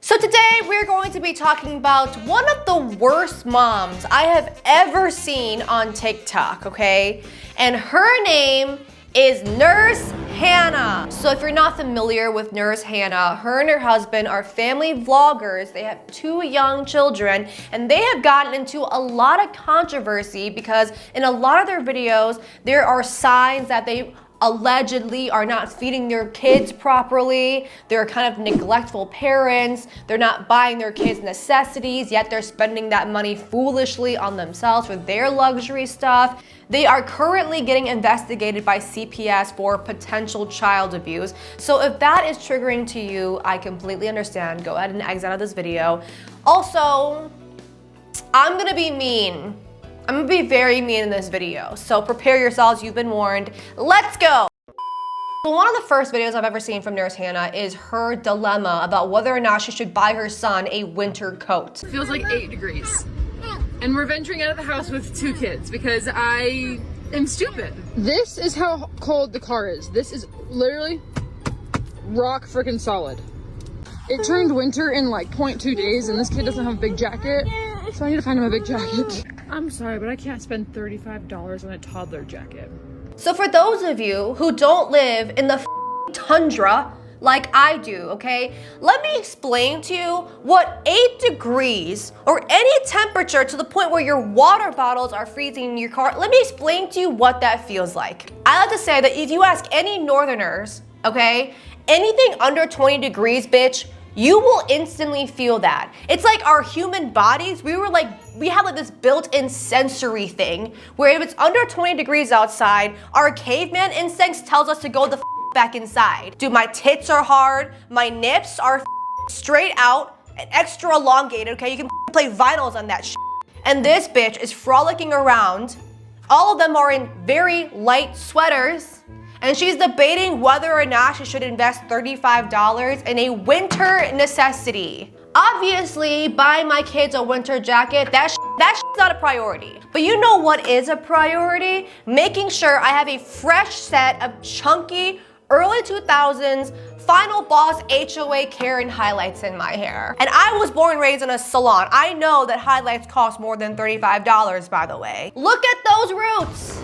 So today we're going to be talking about one of the worst moms I have ever seen on TikTok, okay? And her name is Nurse Hannah. So if you're not familiar with Nurse Hannah, her and her husband are family vloggers. They have 2 young children, and they have gotten into a lot of controversy because in a lot of their videos, there are signs that they allegedly are not feeding their kids properly. They're kind of neglectful parents. They're not buying their kids necessities, yet they're spending that money foolishly on themselves for their luxury stuff. They are currently getting investigated by CPS for potential child abuse. So if that is triggering to you, I completely understand. Go ahead and exit out of this video. Also, I'm gonna be mean. I'm gonna be very mean in this video, so prepare yourselves, you've been warned. Let's go! So one of the first videos I've ever seen from Nurse Hannah is her dilemma about whether or not she should buy her son a winter coat. It feels like 8 degrees. And we're venturing out of the house with 2 kids because I am stupid. This is how cold the car is. This is literally rock freaking solid. It turned winter in like 0.2 days and this kid doesn't have a big jacket, so I need to find him a big jacket. I'm sorry, but I can't spend $35 on a toddler jacket. So for those of you who don't live in the tundra like I do, okay, let me explain to you what 8 degrees or any temperature to the point where your water bottles are freezing in your car, let me explain to you what that feels like. I like to say that if you ask any northerners, okay, anything under 20 degrees, bitch, you will instantly feel that. It's like our human bodies, we have like this built-in sensory thing where if it's under 20 degrees outside, our caveman instincts tells us to go the back inside. Dude, my tits are hard, my nips are straight out and extra elongated, okay? You can play vinyls on that shit. And this bitch is frolicking around. All of them are in very light sweaters. And she's debating whether or not she should invest $35 in a winter necessity. Obviously, buying my kids a winter jacket, that's not a priority. But you know what is a priority? Making sure I have a fresh set of chunky, early 2000s, Final Boss HOA Karen highlights in my hair. And I was born and raised in a salon. I know that highlights cost more than $35, by the way. Look at those roots.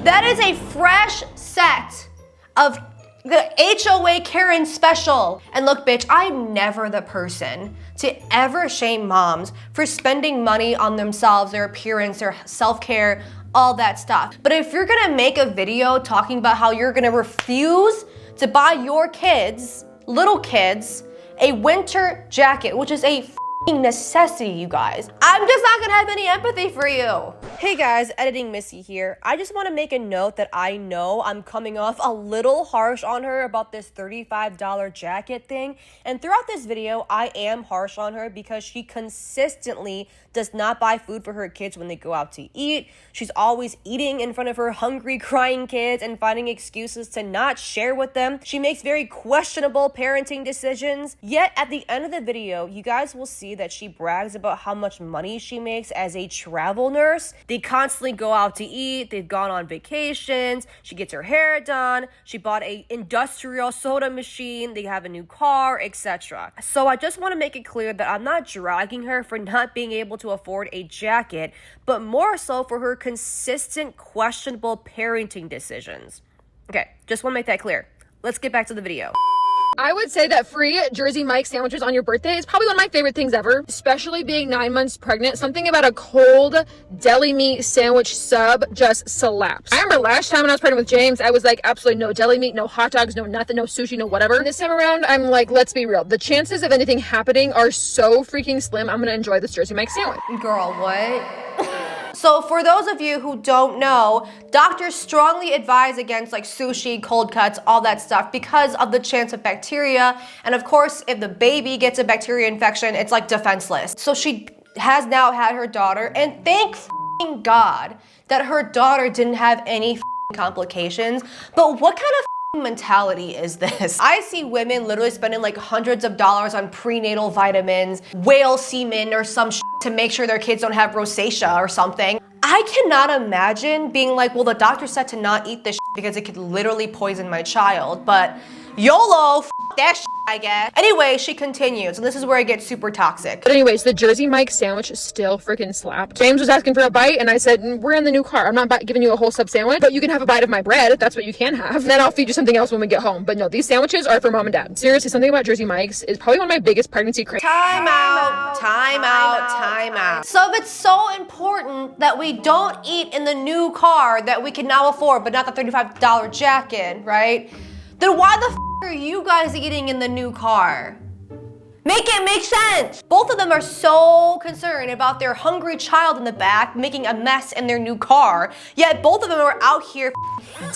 That is a fresh set of the HOA Karen special. And look, bitch, I'm never the person to ever shame moms for spending money on themselves, their appearance, their self-care, all that stuff. But if you're gonna make a video talking about how you're gonna refuse to buy your kids, little kids, a winter jacket, which is a necessity, you guys, I'm just not gonna have any empathy for you. Hey guys, Editing Missy here. I just want to make a note that I know I'm coming off a little harsh on her about this $35 jacket thing. And throughout this video, I am harsh on her because she consistently does not buy food for her kids when they go out to eat. She's always eating in front of her hungry, crying kids and finding excuses to not share with them. She makes very questionable parenting decisions. Yet at the end of the video, you guys will see that she brags about how much money she makes as a travel nurse. They constantly go out to eat. They've gone on vacations. She gets her hair done. She bought an industrial soda machine. They have a new car, etc. So I just want to make it clear that I'm not dragging her for not being able to afford a jacket, but more so for her consistent, questionable parenting decisions. Okay, just want to make that clear. Let's get back to the video. I would say that free Jersey Mike sandwiches on your birthday is probably one of my favorite things ever, especially being 9 months pregnant. Something about a cold deli meat sandwich sub just slaps. I remember last time when I was pregnant with James, I was like, absolutely no deli meat, no hot dogs, no nothing, no sushi, no whatever. And this time around, I'm like, let's be real. The chances of anything happening are so freaking slim. I'm gonna enjoy this Jersey Mike sandwich. Girl, what? So for those of you who don't know, doctors strongly advise against like sushi, cold cuts, all that stuff because of the chance of bacteria. And of course, if the baby gets a bacteria infection, it's like defenseless. So she has now had her daughter, and thank God that her daughter didn't have any complications. But what kind of mentality is this? I see women literally spending like hundreds of dollars on prenatal vitamins, whale semen or some to make sure their kids don't have rosacea or something. I cannot imagine being like, well, the doctor said to not eat this because it could literally poison my child, but YOLO, that I guess. Anyway, she continues, and this is where it gets super toxic. But anyways, the Jersey Mike's sandwich still freaking slapped. James was asking for a bite, and I said, we're in the new car. I'm not giving you a whole sub sandwich, but you can have a bite of my bread. That's what you can have. And then I'll feed you something else when we get home. But no, these sandwiches are for mom and dad. Seriously, something about Jersey Mike's is probably one of my biggest pregnancy cravings. Time out. So if it's so important that we don't eat in the new car that we can now afford, but not the $35 jacket, right? Then why the are you guys eating in the new car? Make it make sense! Both of them are so concerned about their hungry child in the back making a mess in their new car, yet both of them are out here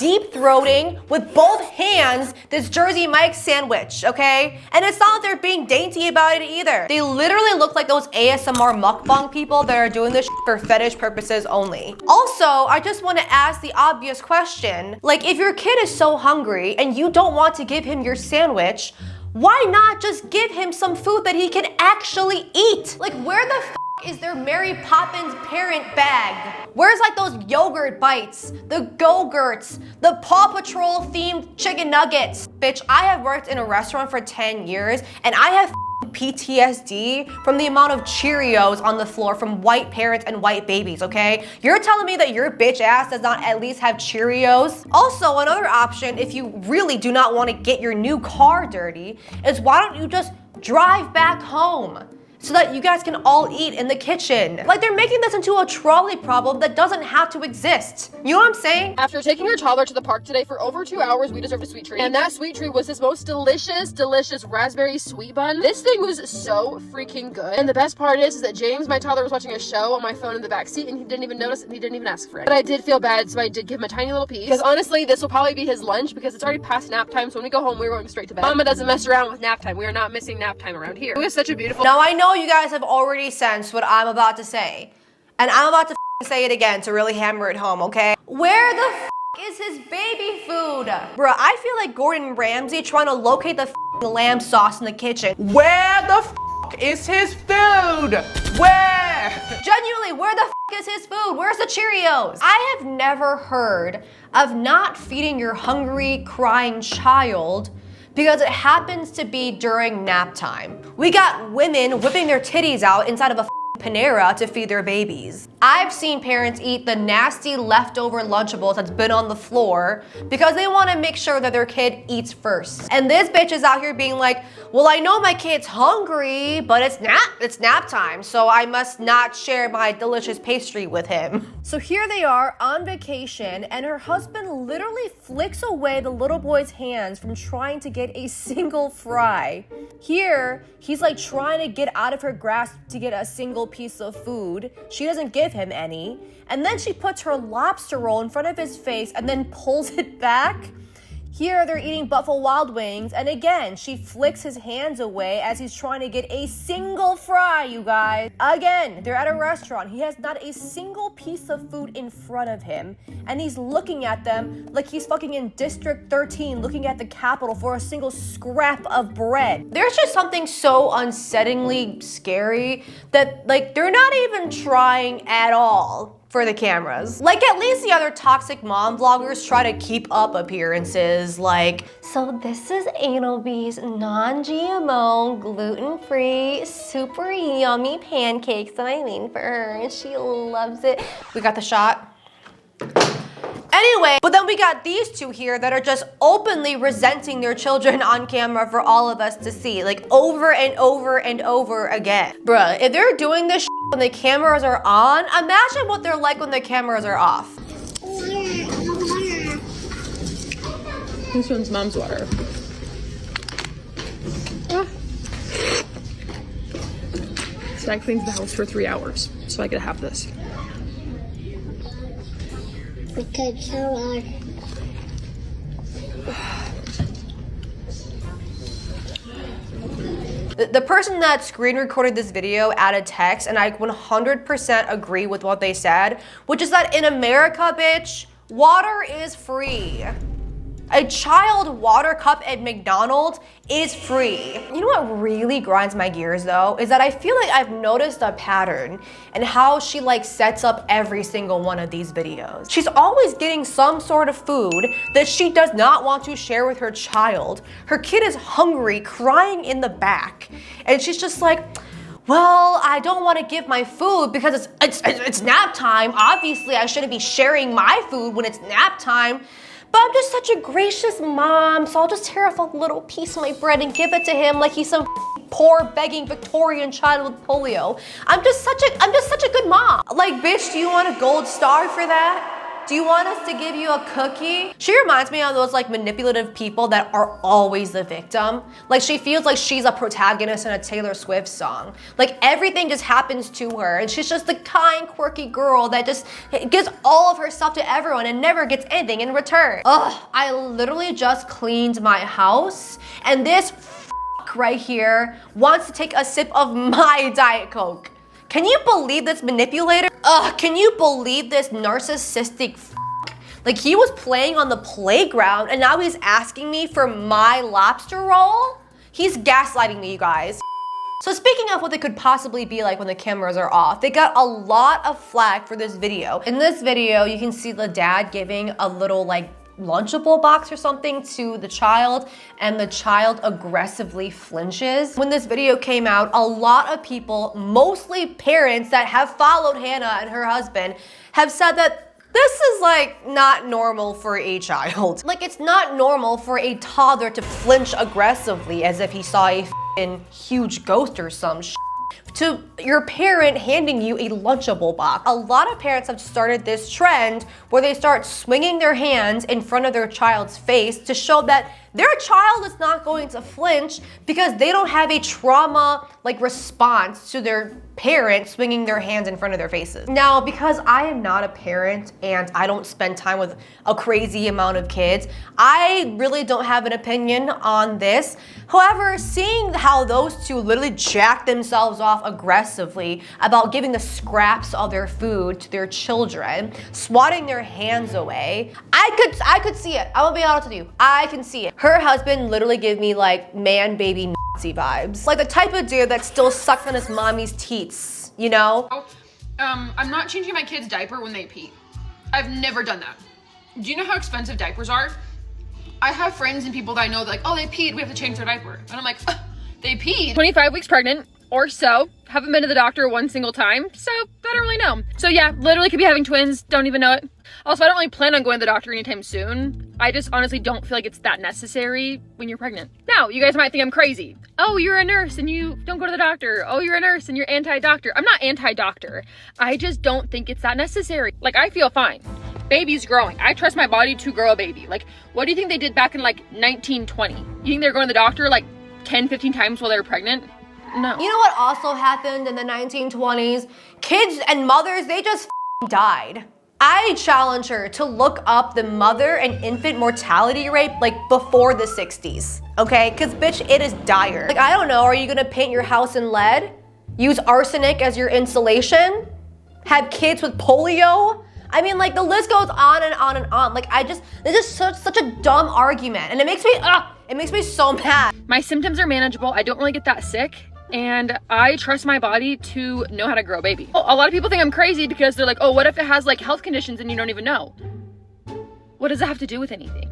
deep-throating with both hands this Jersey Mike's sandwich, okay? And it's not that they're being dainty about it either. They literally look like those ASMR mukbang people that are doing this for fetish purposes only. Also, I just want to ask the obvious question, like if your kid is so hungry and you don't want to give him your sandwich, why not just give him some food that he can actually eat? Like where the is their Mary Poppins parent bag? Where's like those yogurt bites, the Go-Gurts, the Paw Patrol themed chicken nuggets? Bitch, I have worked in a restaurant for 10 years and I have PTSD from the amount of Cheerios on the floor from white parents and white babies, okay? You're telling me that your bitch ass does not at least have Cheerios? Also, another option, if you really do not want to get your new car dirty, is why don't you just drive back home? So that you guys can all eat in the kitchen. Like they're making this into a trolley problem that doesn't have to exist. You know what I'm saying? After taking our toddler to the park today for over 2 hours, we deserved a sweet treat. And that sweet treat was this most delicious raspberry sweet bun. This thing was so freaking good. And the best part is that James, my toddler, was watching a show on my phone in the back seat and he didn't even notice it and he didn't even ask for it. But I did feel bad, so I did give him a tiny little piece. Because honestly, this will probably be his lunch because it's already past nap time. So when we go home, we're going straight to bed. Mama doesn't mess around with nap time. We are not missing nap time around here. It was such a beautiful... Now I know you guys have already sensed what I'm about to say. And I'm about to say it again to really hammer it home, okay? Where the is his baby food? Bruh, I feel like Gordon Ramsay trying to locate the lamb sauce in the kitchen. Where the is his food? Where? Genuinely, where the is his food? Where's the Cheerios? I have never heard of not feeding your hungry, crying child because it happens to be during nap time. We got women whipping their titties out inside of a Panera to feed their babies. I've seen parents eat the nasty leftover Lunchables that's been on the floor because they want to make sure that their kid eats first. And this bitch is out here being like, well, I know my kid's hungry, but it's nap time, so I must not share my delicious pastry with him. So here they are on vacation, and her husband literally flicks away the little boy's hands from trying to get a single fry. Here, he's like trying to get out of her grasp to get a single piece of food. She doesn't give him any. And then she puts her lobster roll in front of his face and then pulls it back. Here they're eating Buffalo Wild Wings, and again, she flicks his hands away as he's trying to get a single fry, you guys. Again, they're at a restaurant. He has not a single piece of food in front of him, and he's looking at them like he's fucking in District 13 looking at the Capitol for a single scrap of bread. There's just something so unsettlingly scary that, like, they're not even trying at all for the cameras. Like, at least the other toxic mom vloggers try to keep up appearances, like, so this is Annalbee's non-GMO, gluten-free, super yummy pancakes that I made for her, and she loves it. We got the shot. Anyway, but then we got these two here that are just openly resenting their children on camera for all of us to see, like over and over and over again. Bruh, if they're doing this when the cameras are on, imagine what they're like when the cameras are off. This one's mom's water. So I cleaned the house for 3 hours, so I could have this. Because so hard. The person that screen recorded this video added text, and I 100% agree with what they said, which is that in America, bitch, water is free. A child water cup at McDonald's is free. You know what really grinds my gears though, is that I feel like I've noticed a pattern in how she like sets up every single one of these videos. She's always getting some sort of food that she does not want to share with her child. Her kid is hungry, crying in the back, and she's just like, well, I don't want to give my food because it's nap time. Obviously, I shouldn't be sharing my food when it's nap time. But I'm just such a gracious mom, so I'll just tear off a little piece of my bread and give it to him like he's some poor begging Victorian child with polio. I'm just such a good mom. Like, bitch, do you want a gold star for that? Do you want us to give you a cookie? She reminds me of those like manipulative people that are always the victim. Like she feels like she's a protagonist in a Taylor Swift song. Like everything just happens to her and she's just the kind, quirky girl that just gives all of herself to everyone and never gets anything in return. Ugh, I literally just cleaned my house and this right here wants to take a sip of my Diet Coke. Can you believe this manipulator? Ugh, can you believe this narcissistic Like he was playing on the playground and now he's asking me for my lobster roll? He's gaslighting me, you guys. So speaking of what they could possibly be like when the cameras are off, they got a lot of flack for this video. In this video, you can see the dad giving a little like Lunchable box or something to the child, and the child aggressively flinches. When this video came out, a lot of people, mostly parents that have followed Hannah and her husband, have said that this is like not normal for a child. Like it's not normal for a toddler to flinch aggressively as if he saw a huge ghost or some shit, to your parent handing you a Lunchable box. A lot of parents have started this trend where they start swinging their hands in front of their child's face to show that their child is not going to flinch because they don't have a trauma like response to their parent swinging their hands in front of their faces. Now, because I am not a parent and I don't spend time with a crazy amount of kids, I really don't have an opinion on this. However, seeing how those two literally jack themselves off aggressively about giving the scraps of their food to their children, swatting their hands away, I could see it. I'm gonna be honest with you. I can see it. Her husband literally gave me like man baby Nazi vibes. Like the type of dude that still sucks on his mommy's teats, you know? I'm not changing my kid's diaper when they pee. I've never done that. Do you know how expensive diapers are? I have friends and people that I know that like, oh, they peed, we have to change their diaper. And I'm like, they peed. 25 weeks pregnant or so. Haven't been to the doctor one single time, so I don't really know. So yeah, literally could be having twins, don't even know it. Also, I don't really plan on going to the doctor anytime soon. I just honestly don't feel like it's that necessary when you're pregnant. Now, you guys might think I'm crazy. Oh, you're a nurse and you don't go to the doctor. Oh, you're a nurse and you're anti-doctor. I'm not anti-doctor. I just don't think it's that necessary. Like, I feel fine. Baby's growing. I trust my body to grow a baby. Like, what do you think they did back in like 1920? You think they're going to the doctor like 10, 15 times while they were pregnant? No. You know what also happened in the 1920s? Kids and mothers, they just died. I challenge her to look up the mother and infant mortality rate like before the 60s, okay? Because bitch, it is dire. Like, I don't know, are you gonna paint your house in lead? Use arsenic as your insulation? Have kids with polio? I mean, like, the list goes on and on and on. Like, this is such a dumb argument, and it makes me so mad. My symptoms are manageable. I don't really get that sick, and I trust my body to know how to grow a baby. A lot of people think I'm crazy because they're like, oh, what if it has like health conditions and you don't even know? What does that have to do with anything?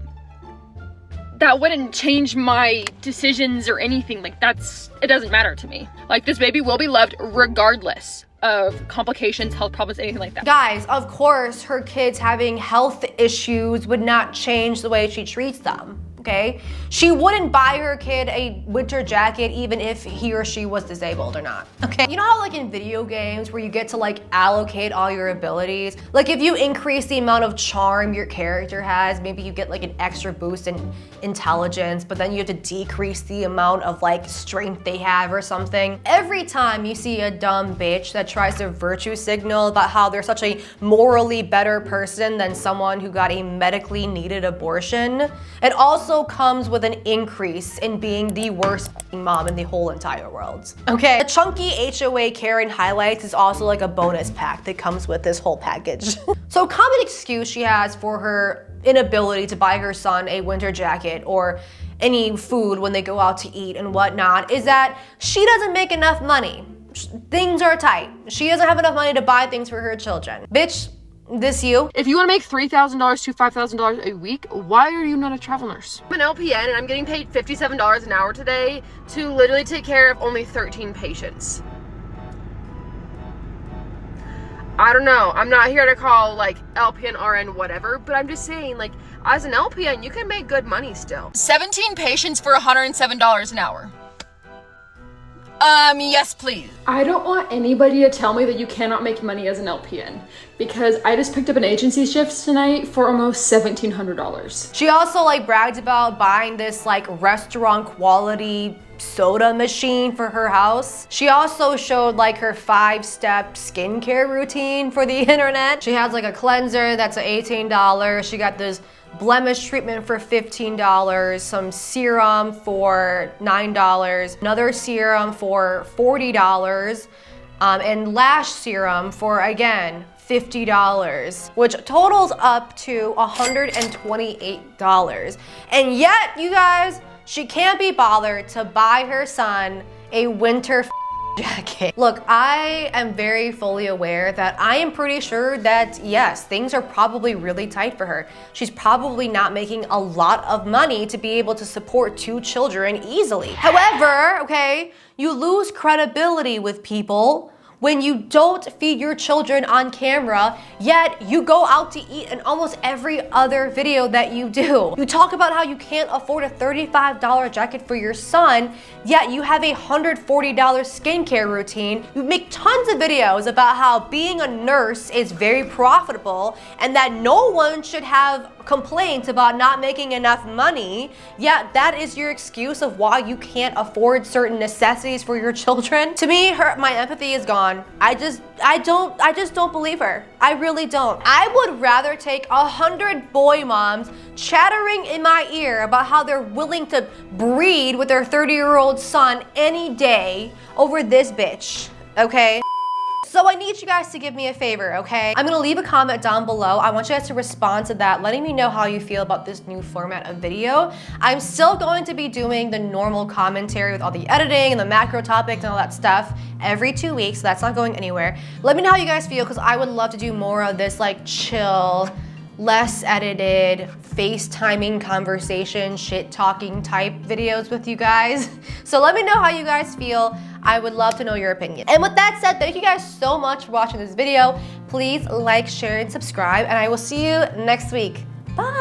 That wouldn't change my decisions or anything. Like, it doesn't matter to me. Like, this baby will be loved regardless of complications, health problems, anything like that. Guys, of course, her kids having health issues would not change the way she treats them. Okay? She wouldn't buy her kid a winter jacket even if he or she was disabled or not, okay? You know how like in video games where you get to like allocate all your abilities? Like if you increase the amount of charm your character has, maybe you get like an extra boost in intelligence, but then you have to decrease the amount of like strength they have or something. Every time you see a dumb bitch that tries to virtue signal about how they're such a morally better person than someone who got a medically needed abortion, it also also comes with an increase in being the worst mom in the whole entire world. Okay, the chunky HOA Karen highlights is also like a bonus pack that comes with this whole package. So a common excuse she has for her inability to buy her son a winter jacket or any food when they go out to eat and whatnot is that she doesn't make enough money. Things are tight. She doesn't have enough money to buy things for her children. Bitch, this you? If you want to make $3,000 to $5,000 a week, why are you not a travel nurse? I'm an LPN and I'm getting paid $57 an hour today to literally take care of only 13 patients. I don't know. I'm not here to call like LPN, RN, whatever, but I'm just saying, like, as an LPN, you can make good money still. 17 patients for $107 an hour. Yes, please. I don't want anybody to tell me that you cannot make money as an LPN because I just picked up an agency shift tonight for almost $1,700. She also like bragged about buying this like restaurant quality soda machine for her house. She also showed like her 5-step skincare routine for the internet. She has like a cleanser that's $18. She got this blemish treatment for $15, some serum for $9, another serum for $40, and lash serum for, again, $50, which totals up to $128. And yet, you guys, she can't be bothered to buy her son a winter jacket. Look, I am very fully aware that I am pretty sure that yes, things are probably really tight for her. She's probably not making a lot of money to be able to support 2 children easily. However, okay, you lose credibility with people when you don't feed your children on camera, yet you go out to eat in almost every other video that you do. You talk about how you can't afford a $35 jacket for your son, yet you have a $140 skincare routine. You make tons of videos about how being a nurse is very profitable and that no one should have complaints about not making enough money, yet that is your excuse of why you can't afford certain necessities for your children. To me, my empathy is gone. I just don't believe her. I really don't. I would rather take 100 boy moms chattering in my ear about how they're willing to breed with their 30-year-old son any day over this bitch, okay? So I need you guys to give me a favor, okay? I'm gonna leave a comment down below. I want you guys to respond to that, letting me know how you feel about this new format of video. I'm still going to be doing the normal commentary with all the editing and the macro topics and all that stuff every 2 weeks, so that's not going anywhere. Let me know how you guys feel, because I would love to do more of this like chill, less edited, FaceTiming conversation, shit talking type videos with you guys. So let me know how you guys feel. I would love to know your opinion. And with that said, thank you guys so much for watching this video. Please like, share, and subscribe, and I will see you next week. Bye.